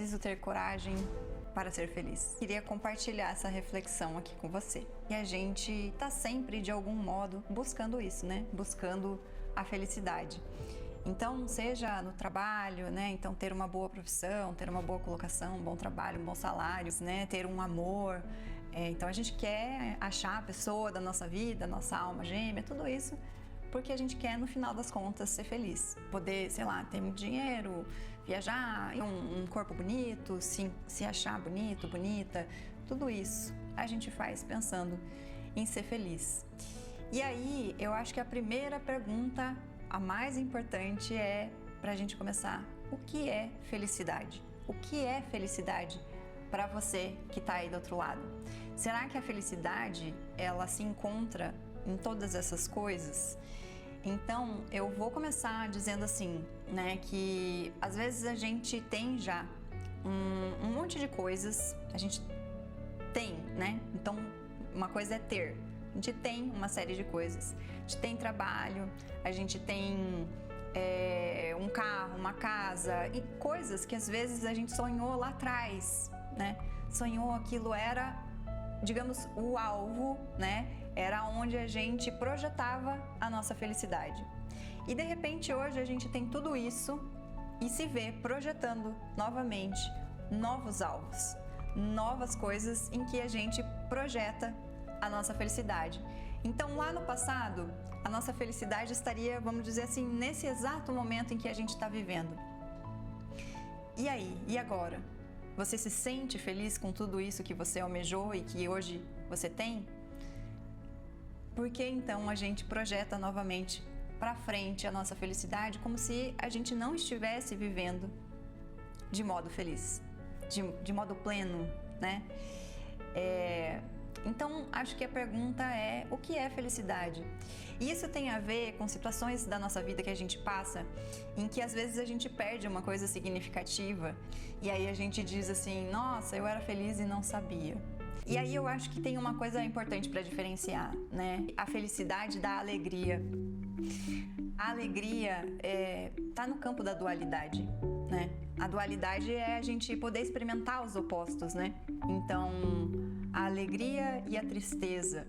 preciso ter coragem para ser feliz. Queria compartilhar essa reflexão aqui com você. E a gente tá sempre, de algum modo, buscando isso, né? Buscando a felicidade. Então, seja no trabalho, né? Então, ter uma boa profissão, ter uma boa colocação, um bom trabalho, um bom salário, né? Ter um amor. Então, a gente quer achar a pessoa da nossa vida, nossa alma gêmea, tudo isso, porque a gente quer, no final das contas, ser feliz. Poder, sei lá, ter muito dinheiro, viajar, um corpo bonito, se achar bonito, bonita, tudo isso a gente faz pensando em ser feliz. E aí, eu acho que a primeira pergunta, a mais importante, é pra gente começar: o que é felicidade? O que é felicidade para você que tá aí do outro lado? Será que a felicidade, ela se encontra em todas essas coisas? Então, eu vou começar dizendo assim, né, que às vezes a gente tem já um monte de coisas, a gente tem, né? Então, uma coisa é ter. A gente tem uma série de coisas. A gente tem trabalho, a gente tem um carro, uma casa e coisas que às vezes a gente sonhou lá atrás, né? Sonhou, aquilo era, digamos, o alvo, né? Era onde a gente projetava a nossa felicidade. E de repente hoje a gente tem tudo isso e se vê projetando novamente novos alvos, novas coisas em que a gente projeta a nossa felicidade. Então, lá no passado, a nossa felicidade estaria, vamos dizer assim, nesse exato momento em que a gente está vivendo. E aí? E agora? Você se sente feliz com tudo isso que você almejou e que hoje você tem? Por que então a gente projeta novamente para frente a nossa felicidade como se a gente não estivesse vivendo de modo feliz, de modo pleno, né? Então, acho que a pergunta é: o que é felicidade? E isso tem a ver com situações da nossa vida que a gente passa, em que às vezes a gente perde uma coisa significativa e aí a gente diz assim: nossa, eu era feliz e não sabia. E aí eu acho que tem uma coisa importante para diferenciar, né? A felicidade da alegria. A alegria tá no campo da dualidade, né? A dualidade é a gente poder experimentar os opostos, né? Então, a alegria e a tristeza,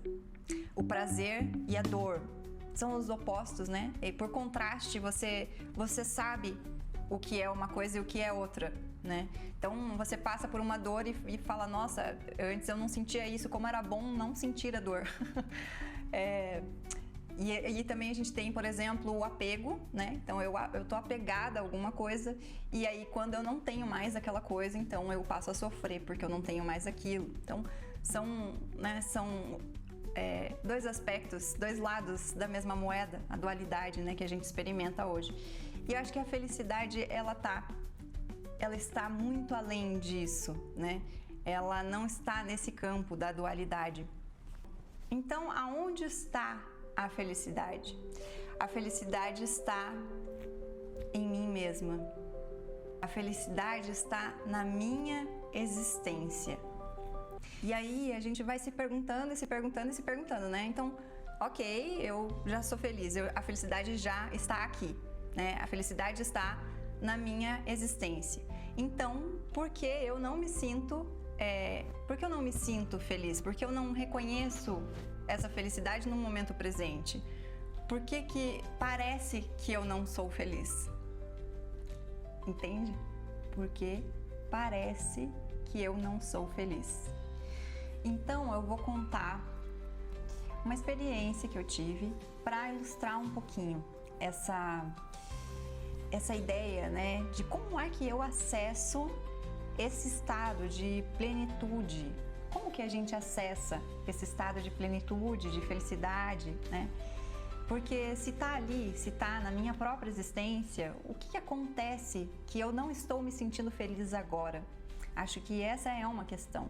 o prazer e a dor são os opostos, né? E por contraste, você sabe o que é uma coisa e o que é outra, né? Então, você passa por uma dor e fala: nossa, antes eu não sentia isso, como era bom não sentir a dor. E também a gente tem, por exemplo, o apego, né? Então, eu tô apegada a alguma coisa e aí quando eu não tenho mais aquela coisa, então eu passo a sofrer porque eu não tenho mais aquilo. Então, são dois aspectos, dois lados da mesma moeda, a dualidade, né, que a gente experimenta hoje. E eu acho que a felicidade, ela está muito além disso, né? Ela não está nesse campo da dualidade. Então, aonde está a felicidade? A felicidade está em mim mesma. A felicidade está na minha existência. E aí a gente vai se perguntando, né? Então, ok, eu já sou feliz, a felicidade já está aqui, né? A felicidade está na minha existência. Então, por que eu não me sinto feliz? Por que eu não reconheço essa felicidade no momento presente? Por que parece que eu não sou feliz? Entende? Porque parece que eu não sou feliz. Então, eu vou contar uma experiência que eu tive para ilustrar um pouquinho essa ideia, né, de como é que eu acesso esse estado de plenitude. Como que a gente acessa esse estado de plenitude, de felicidade, né? Porque se tá ali, se tá na minha própria existência, o que acontece que eu não estou me sentindo feliz agora? Acho que essa é uma questão.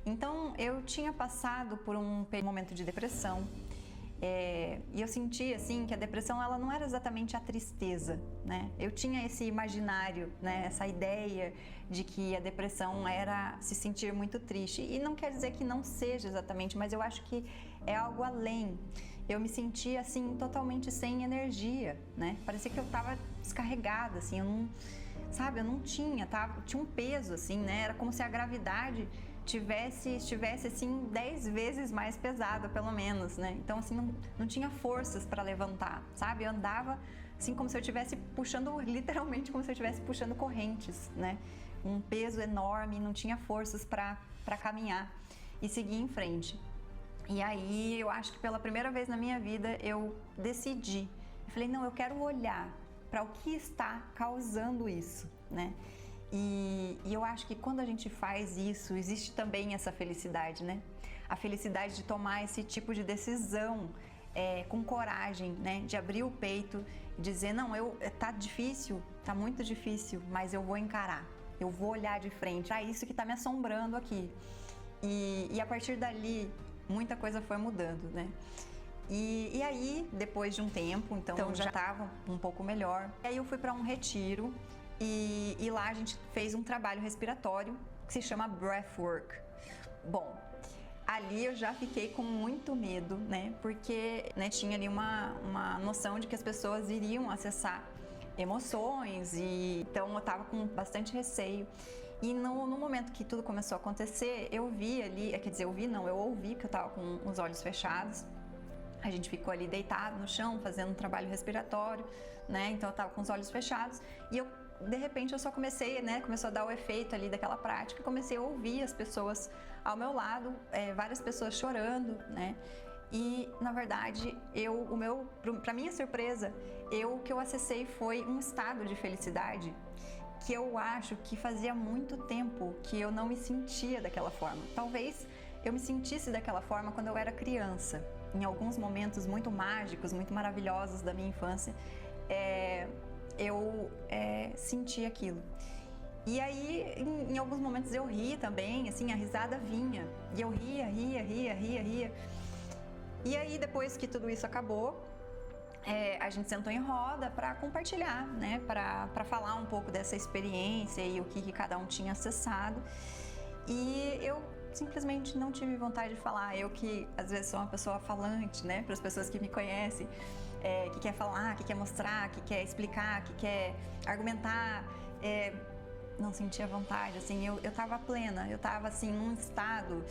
Então, eu tinha passado por um momento de depressão e eu sentia assim que a depressão, ela não era exatamente a tristeza, né? Eu tinha esse imaginário, né? Essa ideia de que a depressão era se sentir muito triste, e não quer dizer que não seja exatamente, mas eu acho que é algo além. Eu me sentia assim totalmente sem energia, né? Parecia que eu estava descarregada, assim, sabe, eu não tinha, tinha um peso, assim, né? Era como se a gravidade estivesse assim 10 vezes mais pesada, pelo menos, né? Então, assim, não tinha forças para levantar, sabe? Eu andava assim como se eu estivesse puxando, literalmente como se eu estivesse puxando correntes, né? Um peso enorme, não tinha forças para caminhar e seguir em frente. E aí, eu acho que pela primeira vez na minha vida, eu decidi. Eu falei, não, eu quero olhar para o que está causando isso, né? E eu acho que quando a gente faz isso, existe também essa felicidade, né? A felicidade de tomar esse tipo de decisão com coragem, né? De abrir o peito e dizer, não, tá difícil, tá muito difícil, mas eu vou encarar, eu vou olhar de frente. Isso que tá me assombrando aqui. E a partir dali, muita coisa foi mudando, né? E aí, depois de um tempo, então já estava um pouco melhor. E aí eu fui para um retiro e lá a gente fez um trabalho respiratório que se chama Breathwork. Bom, ali eu já fiquei com muito medo, né? Porque tinha ali uma noção de que as pessoas iriam acessar emoções e então eu estava com bastante receio. E no momento que tudo começou a acontecer, eu vi ali, eu ouvi que eu estava com os olhos fechados. A gente ficou ali deitado no chão, fazendo um trabalho respiratório, né? Então eu tava com os olhos fechados e de repente eu só comecei, né? Começou a dar o efeito ali daquela prática, comecei a ouvir as pessoas ao meu lado, várias pessoas chorando, né? E na verdade, pra minha surpresa, o que eu acessei foi um estado de felicidade que eu acho que fazia muito tempo que eu não me sentia daquela forma. Talvez eu me sentisse daquela forma quando eu era criança. Em alguns momentos muito mágicos, muito maravilhosos da minha infância, eu senti aquilo. E aí, em alguns momentos eu ri também, assim, a risada vinha. E eu ria. E aí, depois que tudo isso acabou, a gente sentou em roda para compartilhar, né? Para falar um pouco dessa experiência e o que cada um tinha acessado. E eu simplesmente não tive vontade de falar. Eu que às vezes sou uma pessoa falante, né? Para as pessoas que me conhecem, que quer falar, que quer mostrar, que quer explicar, que quer argumentar, não sentia vontade. Assim, eu estava plena, eu estava assim num estado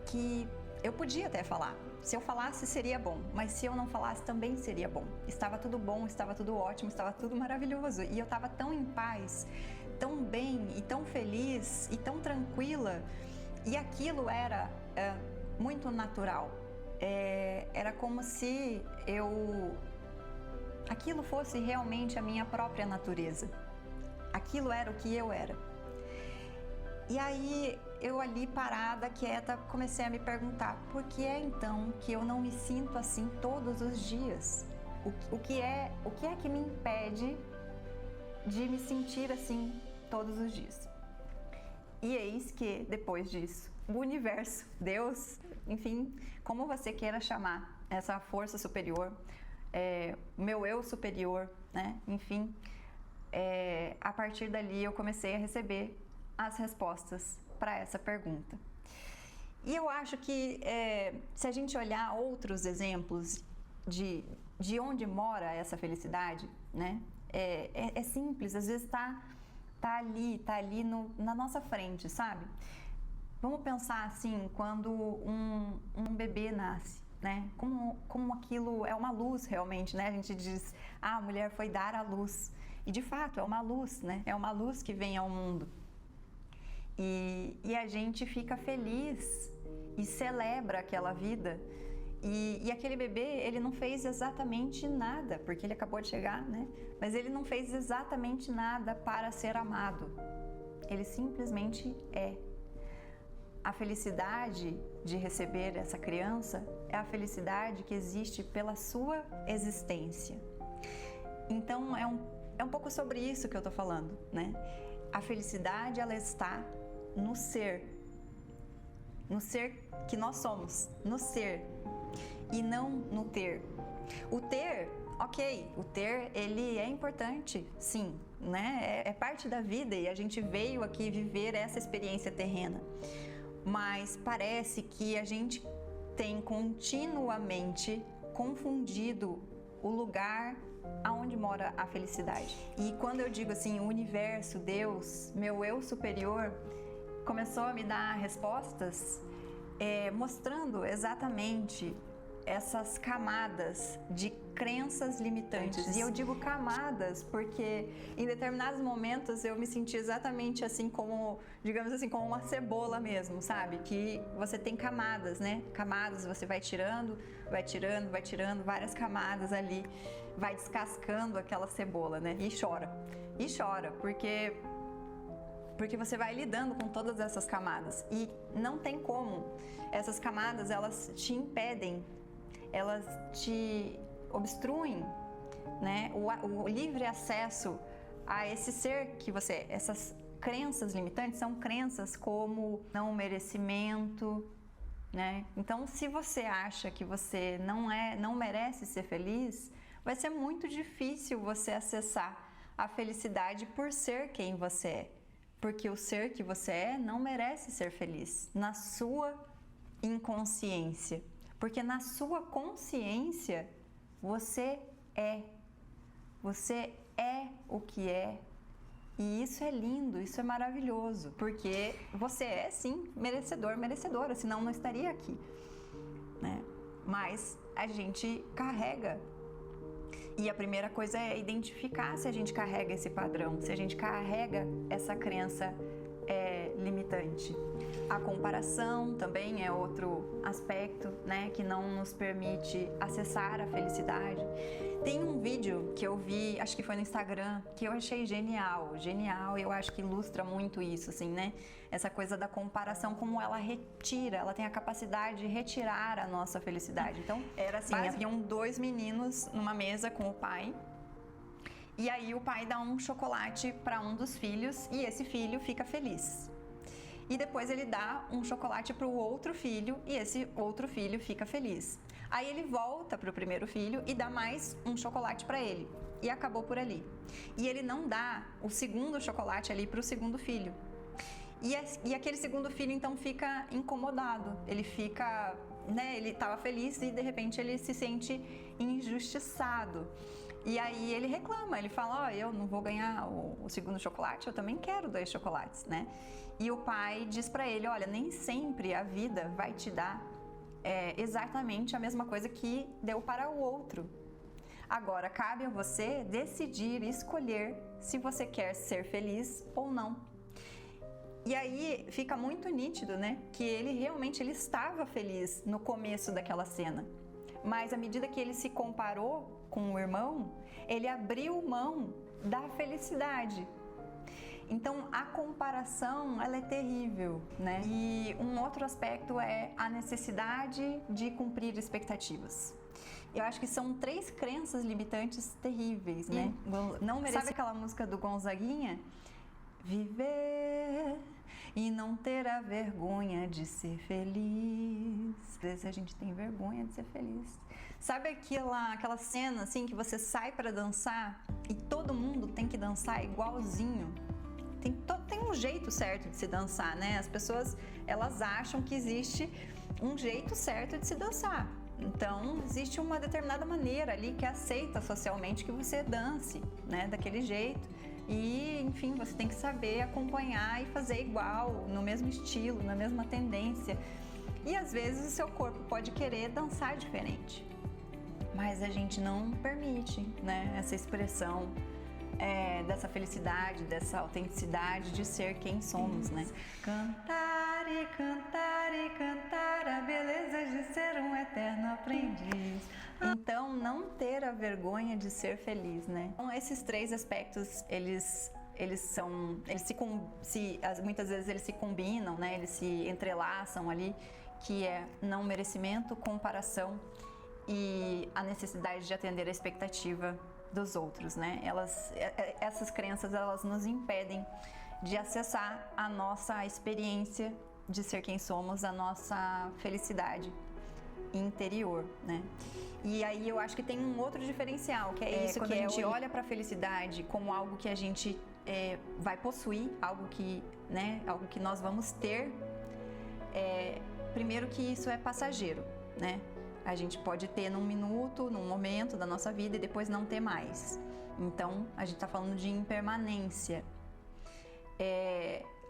que eu podia até falar. Se eu falasse seria bom, mas se eu não falasse também seria bom. Estava tudo bom, estava tudo ótimo, estava tudo maravilhoso e eu estava tão em paz, tão bem e tão feliz e tão tranquila. E aquilo era muito natural. Era como se aquilo fosse realmente a minha própria natureza. Aquilo era o que eu era. E aí, eu ali parada, quieta, comecei a me perguntar, por que é então que eu não me sinto assim todos os dias? O que é que me impede de me sentir assim todos os dias? E eis que, depois disso, o universo, Deus, enfim, como você queira chamar, essa força superior, meu eu superior, né? Enfim, a partir dali eu comecei a receber as respostas para essa pergunta. E eu acho que se a gente olhar outros exemplos de onde mora essa felicidade, né? É simples, às vezes tá ali na nossa frente, sabe? Vamos pensar assim, quando um bebê nasce, né? Como aquilo é uma luz realmente, né? A gente diz, a mulher foi dar à luz. E de fato, é uma luz, né? É uma luz que vem ao mundo. E a gente fica feliz e celebra aquela vida. E aquele bebê, ele não fez exatamente nada, porque ele acabou de chegar, né? Mas ele não fez exatamente nada para ser amado. Ele simplesmente é. A felicidade de receber essa criança é a felicidade que existe pela sua existência. Então, é um pouco sobre isso que eu tô falando, né? A felicidade, ela está no ser que nós somos, no ser, e não no ter. O ter, ok, o ter, ele é importante, sim, né? É parte da vida e a gente veio aqui viver essa experiência terrena. Mas parece que a gente tem continuamente confundido o lugar aonde mora a felicidade. E quando eu digo assim, o universo, Deus, meu eu superior, começou a me dar respostas mostrando exatamente essas camadas de crenças limitantes. E eu digo camadas porque em determinados momentos eu me senti exatamente assim como, digamos assim, como uma cebola mesmo, sabe? Que você tem camadas, né? Camadas, você vai tirando, várias camadas ali, vai descascando aquela cebola, né? E chora, porque você vai lidando com todas essas camadas e não tem como. Essas camadas, elas te impedem, elas te obstruem, né? O livre acesso a esse ser que você... Essas crenças limitantes são crenças como não merecimento, né? Então, se você acha que você não merece ser feliz, vai ser muito difícil você acessar a felicidade por ser quem você é. Porque o ser que você é não merece ser feliz na sua inconsciência. Porque na sua consciência, você é o que é. E isso é lindo, isso é maravilhoso, porque você é sim merecedor, merecedora, senão não estaria aqui, né? Mas a gente carrega. E a primeira coisa é identificar se a gente carrega esse padrão, se a gente carrega essa crença limitante. A comparação também é outro aspecto, né, que não nos permite acessar a felicidade. Tem um vídeo que eu vi, acho que foi no Instagram, que eu achei genial, eu acho que ilustra muito isso, assim, né? Essa coisa da comparação, como ela ela tem a capacidade de retirar a nossa felicidade. Então, era assim, haviam 2 meninos numa mesa com o pai, e aí o pai dá um chocolate para um dos filhos e esse filho fica feliz. E depois ele dá um chocolate para o outro filho e esse outro filho fica feliz. Aí ele volta para o primeiro filho e dá mais um chocolate para ele. E acabou por ali. E ele não dá o segundo chocolate ali para o segundo filho. E aquele segundo filho então fica incomodado. Ele fica, né, ele estava feliz e de repente ele se sente injustiçado. E aí ele reclama, ele fala, eu não vou ganhar o segundo chocolate, eu também quero 2 chocolates, né? E o pai diz pra ele, olha, nem sempre a vida vai te dar exatamente a mesma coisa que deu para o outro. Agora, cabe a você decidir e escolher se você quer ser feliz ou não. E aí fica muito nítido, né, que ele realmente estava feliz no começo daquela cena. Mas à medida que ele se comparou com o irmão, ele abriu mão da felicidade. Então, a comparação, ela é terrível, né? E um outro aspecto é a necessidade de cumprir expectativas. Eu acho que são 3 crenças limitantes terríveis, né? Não merece... Sabe aquela música do Gonzaguinha? Viver e não ter a vergonha de ser feliz. Às vezes a gente tem vergonha de ser feliz. Sabe aquela cena assim que você sai para dançar e todo mundo tem que dançar igualzinho? Tem um jeito certo de se dançar, né? As pessoas, elas acham que existe um jeito certo de se dançar. Então, existe uma determinada maneira ali que é aceita socialmente que você dance, né? Daquele jeito. E, enfim, você tem que saber acompanhar e fazer igual, no mesmo estilo, na mesma tendência. E às vezes o seu corpo pode querer dançar diferente. Mas a gente não permite, né? Essa expressão dessa felicidade, dessa autenticidade de ser quem somos, né? Cantar e cantar e cantar a beleza de ser um eterno aprendiz. Então, não ter a vergonha de ser feliz, né? Então, esses 3 aspectos, muitas vezes eles se combinam, né? Eles se entrelaçam ali, que é não merecimento, comparação e a necessidade de atender a expectativa dos outros, né? Essas crenças, elas nos impedem de acessar a nossa experiência de ser quem somos, a nossa felicidade interior, né? E aí eu acho que tem um outro diferencial, que é isso, quando a gente olha para a felicidade como algo que a gente vai possuir, algo que nós vamos ter, primeiro que isso é passageiro, né? A gente pode ter num minuto, num momento da nossa vida e depois não ter mais. Então, a gente está falando de impermanência.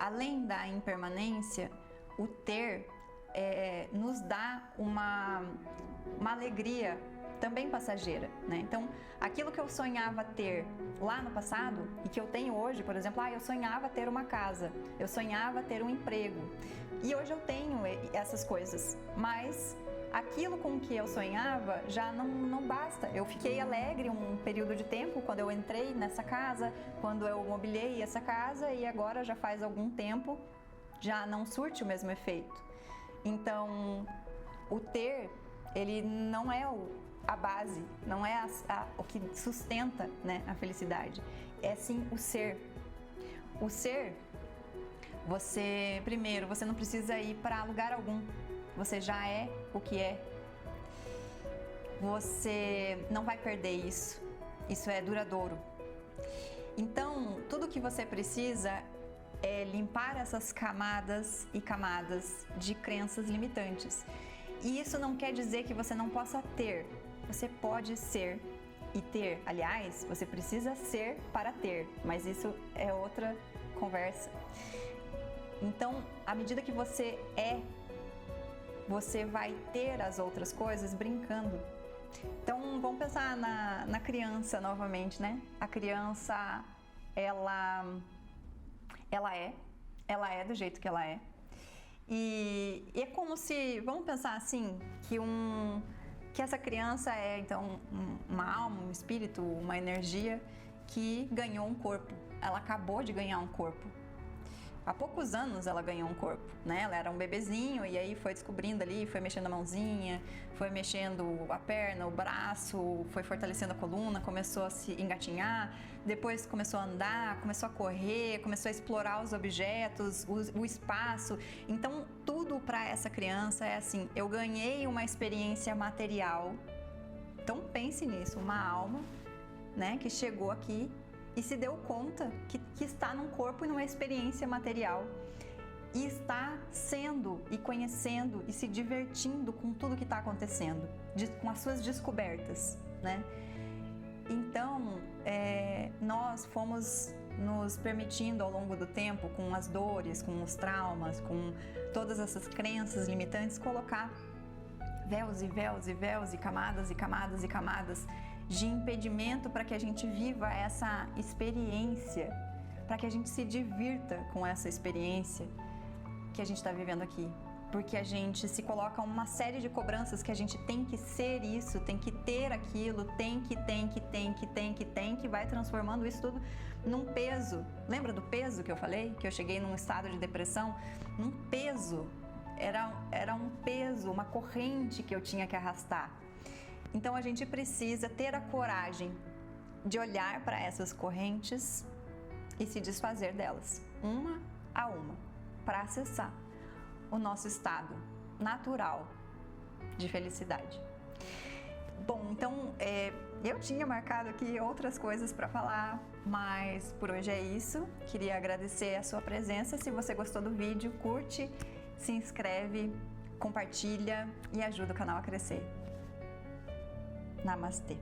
Além da impermanência, o ter nos dá uma alegria também passageira, né? Então, aquilo que eu sonhava ter lá no passado e que eu tenho hoje, por exemplo, eu sonhava ter uma casa, eu sonhava ter um emprego e hoje eu tenho essas coisas, mas aquilo com que eu sonhava já não basta. Eu fiquei alegre um período de tempo quando eu entrei nessa casa, quando eu mobiliei essa casa e agora já faz algum tempo já não surte o mesmo efeito. Então, o ter, ele não é a base, não é o que sustenta, né, a felicidade. É sim o ser. O ser, você não precisa ir para lugar algum. Você já é o que é. Você não vai perder isso. Isso é duradouro. Então, tudo que você precisa é limpar essas camadas e camadas de crenças limitantes. E isso não quer dizer que você não possa ter. Você pode ser e ter. Aliás, você precisa ser para ter, mas isso é outra conversa. Então, à medida que você você vai ter as outras coisas brincando. Então, vamos pensar na criança novamente, né? A criança, ela é do jeito que ela é. E é como se, vamos pensar assim, que essa criança é então uma alma, um espírito, uma energia que ganhou um corpo. Ela acabou de ganhar um corpo. Há poucos anos ela ganhou um corpo, né? Ela era um bebezinho e aí foi descobrindo ali, foi mexendo a mãozinha, foi mexendo a perna, o braço, foi fortalecendo a coluna, começou a se engatinhar, depois começou a andar, começou a correr, começou a explorar os objetos, o espaço. Então, tudo para essa criança é assim, eu ganhei uma experiência material. Então, pense nisso, uma alma, né, que chegou aqui e se deu conta que está num corpo e numa experiência material. E está sendo e conhecendo e se divertindo com tudo que está acontecendo, com as suas descobertas, né? Então, nós fomos nos permitindo ao longo do tempo, com as dores, com os traumas, com todas essas crenças limitantes, colocar véus e véus e véus e camadas e camadas e camadas de impedimento para que a gente viva essa experiência, para que a gente se divirta com essa experiência que a gente está vivendo aqui. Porque a gente se coloca uma série de cobranças que a gente tem que ser isso, tem que ter aquilo, tem que vai transformando isso tudo num peso. Lembra do peso que eu falei? Que eu cheguei num estado de depressão? Num peso. Era um peso, uma corrente que eu tinha que arrastar. Então a gente precisa ter a coragem de olhar para essas correntes e se desfazer delas, uma a uma, para acessar o nosso estado natural de felicidade. Bom, então eu tinha marcado aqui outras coisas para falar, mas por hoje é isso. Queria agradecer a sua presença. Se você gostou do vídeo, curte, se inscreve, compartilha e ajuda o canal a crescer. Namastê!